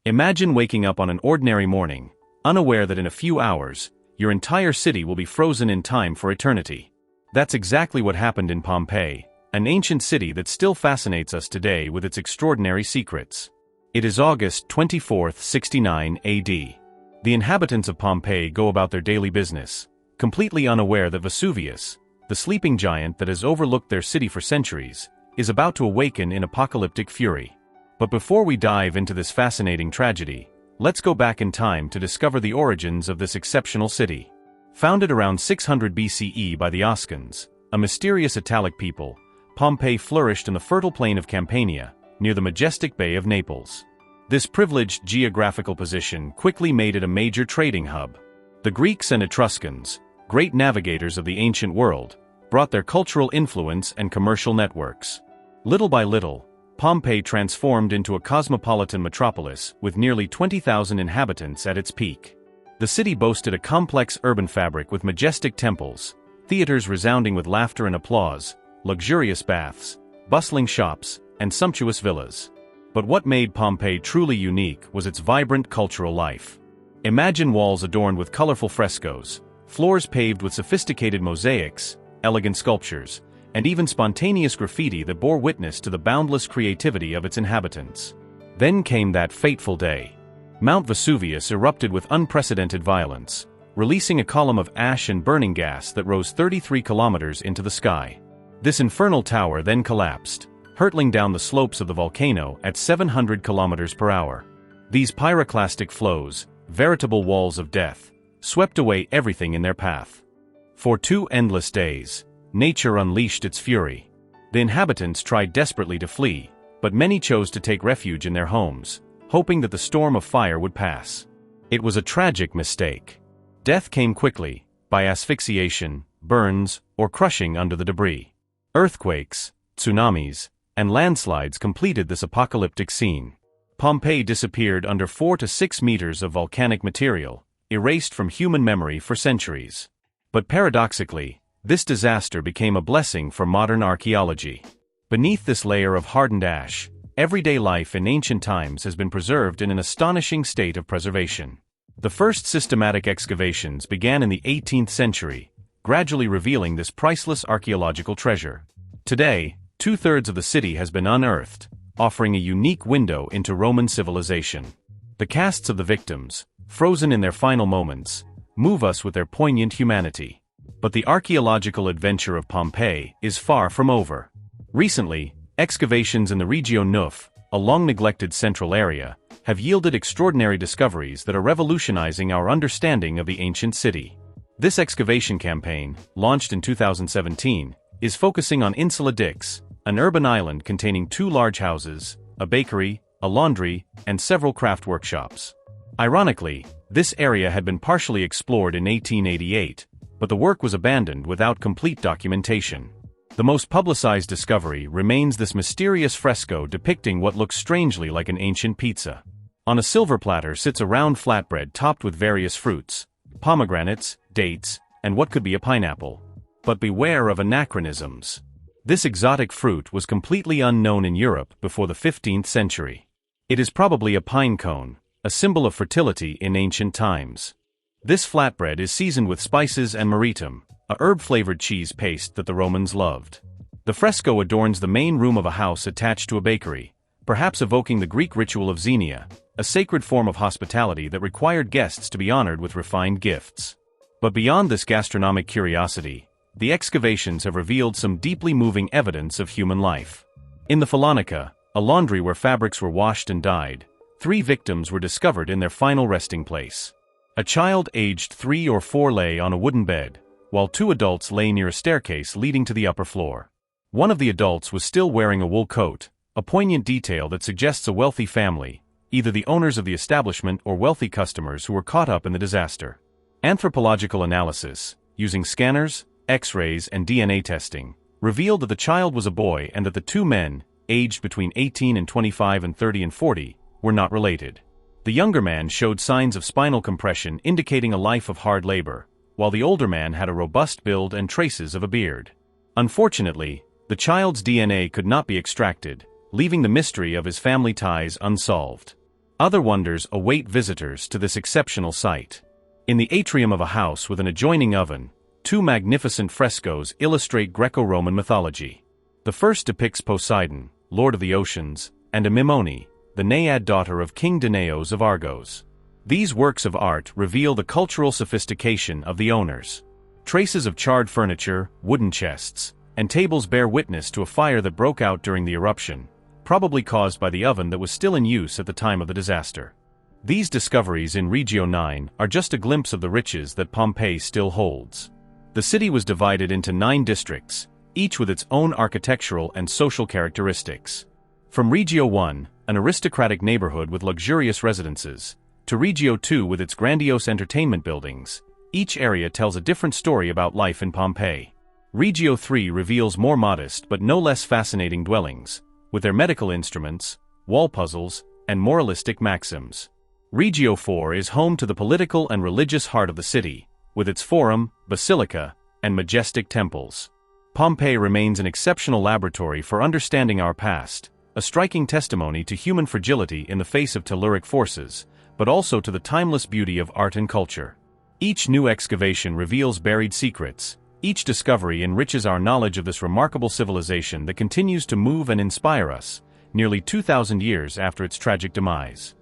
Imagine waking up on an ordinary morning, unaware that in a few hours, your entire city will be frozen in time for eternity. That's exactly what happened in Pompeii, an ancient city that still fascinates us today with its extraordinary secrets. It is August 24, 69 AD. The inhabitants of Pompeii go about their daily business, completely unaware that Vesuvius, the sleeping giant that has overlooked their city for centuries, is about to awaken in apocalyptic fury. But before we dive into this fascinating tragedy, let's go back in time to discover the origins of this exceptional city. Founded around 600 BCE by the Oscans, a mysterious Italic people, Pompeii flourished in the fertile plain of Campania, near the majestic Bay of Naples. This privileged geographical position quickly made it a major trading hub. The Greeks and Etruscans, great navigators of the ancient world, brought their cultural influence and commercial networks. Little by little, Pompeii transformed into a cosmopolitan metropolis with nearly 20,000 inhabitants at its peak. The city boasted a complex urban fabric with majestic temples, theaters resounding with laughter and applause, luxurious baths, bustling shops, and sumptuous villas. But what made Pompeii truly unique was its vibrant cultural life. Imagine walls adorned with colorful frescoes, floors paved with sophisticated mosaics, elegant sculptures, and even spontaneous graffiti that bore witness to the boundless creativity of its inhabitants. Then came that fateful day. Mount Vesuvius erupted with unprecedented violence, releasing a column of ash and burning gas that rose 33 kilometers into the sky. This infernal tower then collapsed, hurtling down the slopes of the volcano at 700 kilometers per hour. These pyroclastic flows, veritable walls of death, swept away everything in their path. For 2 endless days, nature unleashed its fury. The inhabitants tried desperately to flee, but many chose to take refuge in their homes, hoping that the storm of fire would pass. It was a tragic mistake. Death came quickly, by asphyxiation, burns, or crushing under the debris. Earthquakes, tsunamis, and landslides completed this apocalyptic scene. Pompeii disappeared under 4 to 6 meters of volcanic material, erased from human memory for centuries. But paradoxically, this disaster became a blessing for modern archaeology. Beneath this layer of hardened ash, everyday life in ancient times has been preserved in an astonishing state of preservation. The first systematic excavations began in the 18th century, gradually revealing this priceless archaeological treasure. Today, 2/3 of the city has been unearthed, offering a unique window into Roman civilization. The casts of the victims, frozen in their final moments, move us with their poignant humanity. But the archaeological adventure of Pompeii is far from over. Recently, excavations in the Regio IX, a long-neglected central area, have yielded extraordinary discoveries that are revolutionizing our understanding of the ancient city. This excavation campaign, launched in 2017, is focusing on Insula Dix, an urban island containing 2 large houses, a bakery, a laundry, and several craft workshops. Ironically, this area had been partially explored in 1888, but the work was abandoned without complete documentation. The most publicized discovery remains this mysterious fresco depicting what looks strangely like an ancient pizza. On a silver platter sits a round flatbread topped with various fruits, pomegranates, dates, and what could be a pineapple. But beware of anachronisms. This exotic fruit was completely unknown in Europe before the 15th century. It is probably a pine cone, a symbol of fertility in ancient times. This flatbread is seasoned with spices and meritum, a herb-flavored cheese paste that the Romans loved. The fresco adorns the main room of a house attached to a bakery, perhaps evoking the Greek ritual of xenia, a sacred form of hospitality that required guests to be honored with refined gifts. But beyond this gastronomic curiosity, the excavations have revealed some deeply moving evidence of human life. In the Falonica, a laundry where fabrics were washed and dyed, 3 victims were discovered in their final resting place. A child aged 3 or 4 lay on a wooden bed, while 2 adults lay near a staircase leading to the upper floor. One of the adults was still wearing a wool coat, a poignant detail that suggests a wealthy family, either the owners of the establishment or wealthy customers who were caught up in the disaster. Anthropological analysis, using scanners, X-rays, and DNA testing, revealed that the child was a boy and that the 2 men, aged between 18 and 25 and 30 and 40, were not related. The younger man showed signs of spinal compression indicating a life of hard labor, while the older man had a robust build and traces of a beard. Unfortunately, the child's DNA could not be extracted, leaving the mystery of his family ties unsolved. Other wonders await visitors to this exceptional site. In the atrium of a house with an adjoining oven, two magnificent frescoes illustrate Greco-Roman mythology. The first depicts Poseidon, lord of the oceans, and Mimone, the Naiad daughter of King Danaos of Argos. These works of art reveal the cultural sophistication of the owners. Traces of charred furniture, wooden chests, and tables bear witness to a fire that broke out during the eruption, probably caused by the oven that was still in use at the time of the disaster. These discoveries in Regio IX are just a glimpse of the riches that Pompeii still holds. The city was divided into 9 districts, each with its own architectural and social characteristics. From Regio I, an aristocratic neighborhood with luxurious residences, to Regio II with its grandiose entertainment buildings, each area tells a different story about life in Pompeii. Regio III reveals more modest but no less fascinating dwellings, with their medical instruments, wall puzzles, and moralistic maxims. Regio IV is home to the political and religious heart of the city, with its forum, basilica, and majestic temples. Pompeii remains an exceptional laboratory for understanding our past, a striking testimony to human fragility in the face of telluric forces, but also to the timeless beauty of art and culture. Each new excavation reveals buried secrets. Each discovery enriches our knowledge of this remarkable civilization that continues to move and inspire us, nearly 2,000 years after its tragic demise.